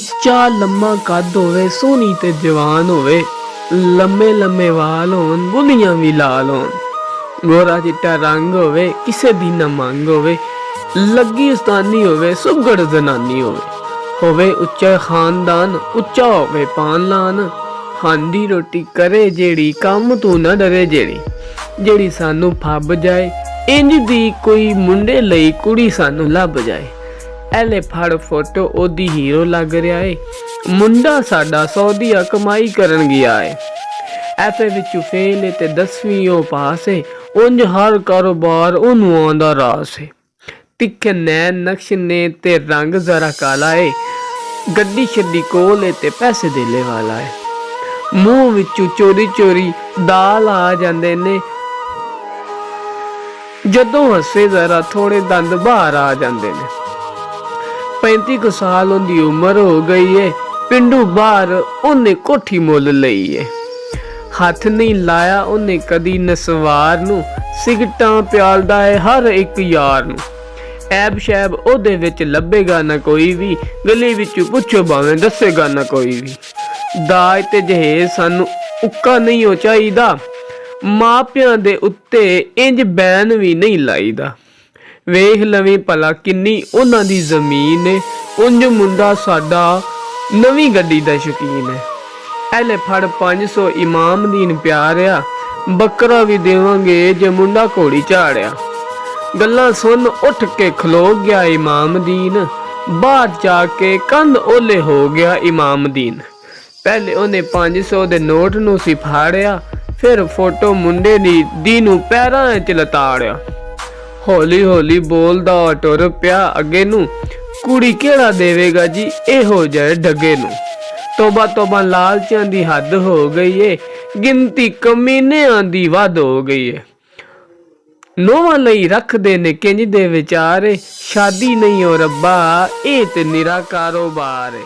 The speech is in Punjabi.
ਉੱਚਾ ਲੰਮਾ ਕੱਦ ਹੋਵੇ, ਸੋਹਣੀ ਤੇ ਜਵਾਨ ਹੋਵੇ, ਲੰਮੇ ਲੰਮੇ ਵਾਲ ਹੋਣ, ਬੁੱਲੀਆਂ ਵੀ ਲਾਲ ਹੋਣ, ਗੋਰਾ ਚਿੱਟਾ ਰੰਗ ਹੋਵੇ, ਕਿਸੇ ਦੀ ਨਾ ਮੰਗ ਹੋਵੇ, ਲੱਗੀ ਉਸਤਾਨੀ ਹੋਵੇ, ਸੁਘੜ ਜ਼ਨਾਨੀ ਹੋਵੇ ਉੱਚਾ ਖਾਨਦਾਨ, ਉੱਚਾ ਹੋਵੇ ਪਾਨ ਲਾਨ, ਹਾਂਡੀ ਰੋਟੀ ਕਰੇ ਜਿਹੜੀ, ਕੰਮ ਤੋਂ ਨਾ ਡਰੇ ਜਿਹੜੀ ਸਾਨੂੰ ਫੱਬ ਜਾਏ, ਇੰਜ ਦੀ ਕੋਈ ਮੁੰਡੇ ਲਈ ਕੁੜੀ ਸਾਨੂੰ ਲੱਭ ਜਾਏ। ਐਲੇ ਫੜ ਫੋਟੋ, ਉਹਦੀ ਹੀਰੋ ਲੱਗ ਰਿਹਾ ਏ, ਮੁੰਡਾ ਸਾਡਾ ਸਊਦੀਆ ਕਮਾਈ ਕਰਨ ਗਿਆ ਏ, ਐਫਏ ਵਿੱਚੋਂ ਫੇਲ ਏ ਤੇ 10ਵੀਂ ਉਹ ਪਾਸ ਏ, ਉਂਝ ਹਰ ਕਾਰੋਬਾਰ ਉਹਨੂੰ ਆਉਂਦਾ ਰਾਸ ਏ, ਤਿੱਖੇ ਨੈਣ ਨਕਸ਼ ਨੇ ਤੇ ਰੰਗ ਜ਼ਰਾ ਕਾਲਾ ਏ, ਗੱਡੀ ਛੱਡੀ ਕੋਲ ਏ ਤੇ ਪੈਸੇ ਦੇਲੇ ਵਾਲਾ ਏ, ਮੂੰਹ ਵਿੱਚੋਂ ਚੋਰੀ ਚੋਰੀ ਦਾਲ ਆ ਜਾਂਦੇ ਨੇ, ਜਦੋਂ ਹੱਸੇ ਜ਼ਰਾ ਥੋੜੇ ਦੰਦ ਬਾਹਰ ਆ ਜਾਂਦੇ ਨੇ। 35 ਕੁ ਸਾਲ ਉਹਦੀ ਉਮਰ ਹੋ ਗਈ ਏ, ਪਿੰਡੂ ਬਾਹਰ ਉਹਨੇ ਕੋਠੀ ਮੁੱਲ ਲਈ ਏ, ਹੱਥ ਨਹੀਂ ਲਾਇਆ ਉਹਨੇ ਕਦੀ ਨਸਵਾਰ ਨੂੰ, ਸਿਗਟਾਂ ਪਿਆਲਦਾ ਏ ਹਰ ਇੱਕ ਯਾਰ ਨੂੰ, ਐਬ ਸ਼ੈਬ ਉਹਦੇ ਵਿੱਚ ਲੱਭੇਗਾ ਨਾ ਕੋਈ ਵੀ, ਗਲੀ ਵਿੱਚੋਂ ਪੁੱਛੋ ਭਾਵੇਂ ਦੱਸੇਗਾ ਨਾ ਕੋਈ ਵੀ। ਦਾਜ ਤੇ ਜਹੇਜ਼ ਸਾਨੂੰ ਉੱਕਾ ਨਹੀਂ ਹੋ ਚਾਹੀਦਾ, ਮਾਪਿਆਂ ਦੇ ਉੱਤੇ ਇੰਜ ਬੈਨ ਵੀ ਨਹੀਂ ਲਾਈਦਾ, ਵੇਖ ਲਵੀਂ ਭਲਾ ਕਿੰਨੀ ਉਹਨਾਂ ਦੀ ਜ਼ਮੀਨ ਏ, ਉਂਝ ਮੁੰਡਾ ਸਾਡਾ ਨਵੀਂ ਗੱਡੀ ਦਾ ਸ਼ੌਕੀਨ ਹੈ। ਐਲੇ ਫੜ 500 ਇਮਾਮਦੀਨ ਪਿਆਰਿਆ, ਬੱਕਰਾ ਵੀ ਦੇਵਾਂਗੇ ਜੇ ਮੁੰਡਾ ਘੋੜੀ ਝਾੜਿਆ। ਗੱਲਾਂ ਸੁਣ ਉੱਠ ਕੇ ਖਲੋ ਗਿਆ ਇਮਾਮਦੀਨ, ਬਾਹਰ ਜਾ ਕੇ ਕੰਧ ਓਲੇ ਹੋ ਗਿਆ ਇਮਾਮਦੀਨ। ਪਹਿਲੇ ਉਹਨੇ 500 ਦੇ ਨੋਟ ਨੂੰ ਸੀ ਫਾੜਿਆ, ਫਿਰ ਫੋਟੋ ਮੁੰਡੇ ਦੀ ਨੂੰ ਪੈਰਾਂ ਵਿੱਚ ਲਤਾੜਿਆ, ਹੌਲੀ ਹੌਲੀ ਬੋਲਦਾ ਟੁਰ ਪਿਆ ਅੱਗੇ ਨੂੰ, ਕੁੜੀ ਕਿਹੜਾ ਦੇਵੇਗਾ ਜੀ ਇਹੋ ਜਿਹੇ ਡੱਗੇ ਨੂੰ। ਤੋਬਾ ਤੋਬਾ ਲਾਲਚਾਂ ਦੀ ਹੱਦ ਹੋ ਗਈ ਏ, ਗਿਣਤੀ ਕਮੀਨਿਆਂ ਦੀ ਵੱਧ ਹੋ ਗਈ ਏ, ਨੋਵਾਂ ਲਈ ਰੱਖਦੇ ਨੇ ਕਿੰਜ ਦੇ ਵਿਚਾਰੇ, ਸ਼ਾਦੀ ਨਹੀਂ ਓ ਰੱਬਾ ਇਹ ਤੇ ਨਿਰਾ ਕਾਰੋਬਾਰ ਏ।